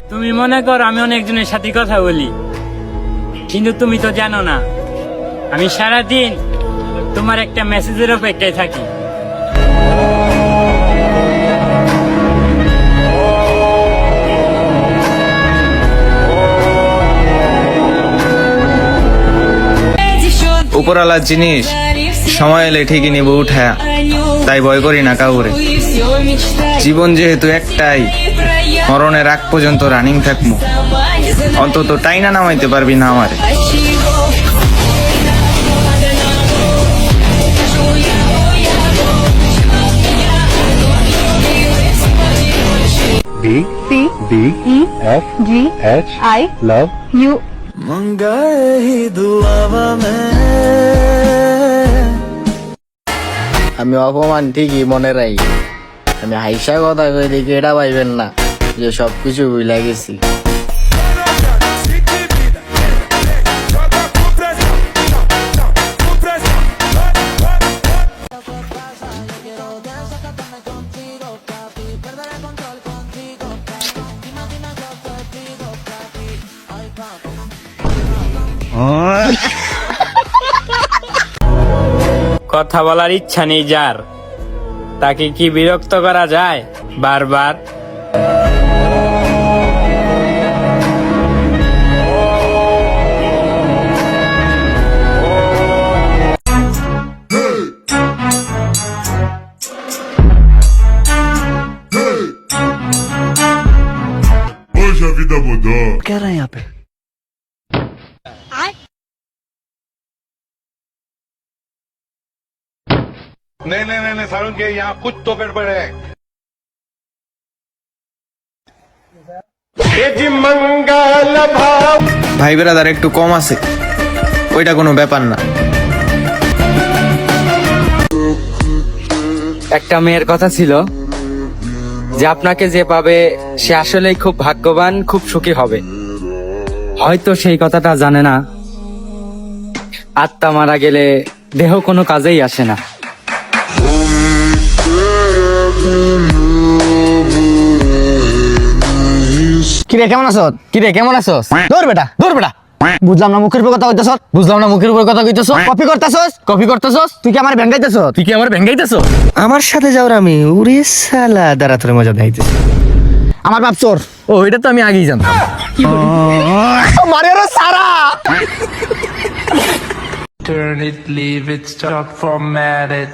তুমি মনে করো আমি অনেকজনের সাথে কথা বলি, কিন্তু তুমি তো জানো না আমি সারাদিন তোমার একটা মেসেজের অপেক্ষায় থাকি। উপরালার জিনিস সময় এলে ঠিকই নিব উঠায়া, তাই ভয় করি না কাউরে। জীবন যেহেতু একটাই, মরণের আগ পর্যন্ত রানিং থাকবো, অন্তত টাইনা নামাইতে পারবি না আমারে। B-C-E-F-G-I love you. আমি অপমান ঠিকই মনে রাই, আমি হাইসা কথা কই দেখি এটা পাইবেন না যে সবকিছু ভুলে গেছি। কথা বলার ইচ্ছা নেই যার, তাকে কি বিরক্ত করা যায় বারবার? Hoje a vida mudou. नहीं सारुण के यहाँ कुछ तो गड़बड़ है। ভাই বেরাদার একটু কম আছে, ওইটা কোনো ব্যাপার না। একটা মেয়ের কথা ছিল যে আপনাকে যে পাবে সে আসলেই খুব ভাগ্যবান, খুব সুখী হবে। হয়তো সেই কথাটা জানে না আত্মা মারা গেলে দেহ কোনো কাজেই আসে না। কিরে কেমন আছো? কিরে কেমন আছো? দৌড় বেটা, দৌড় বেটা। বুঝলাম না মুখের উপর কথা কইতেছ, বুঝলাম না মুখের উপর কথা কইতেছ। কপি করতেছস, কপি করতেছস। তুই কি আমার ভেঙ্গাইতেছ? তুই কি আমার ভেঙ্গাইতেছ? আমার সাথে যাওয়ার আমি উড়ে সালা দাঁড়া তোর মজা দেখাইতেছ। আমার বাপ চোর। ও এটা তো আমি আগেই জানতাম। মারে রে সারা। Turn it, leave it, stop, format it.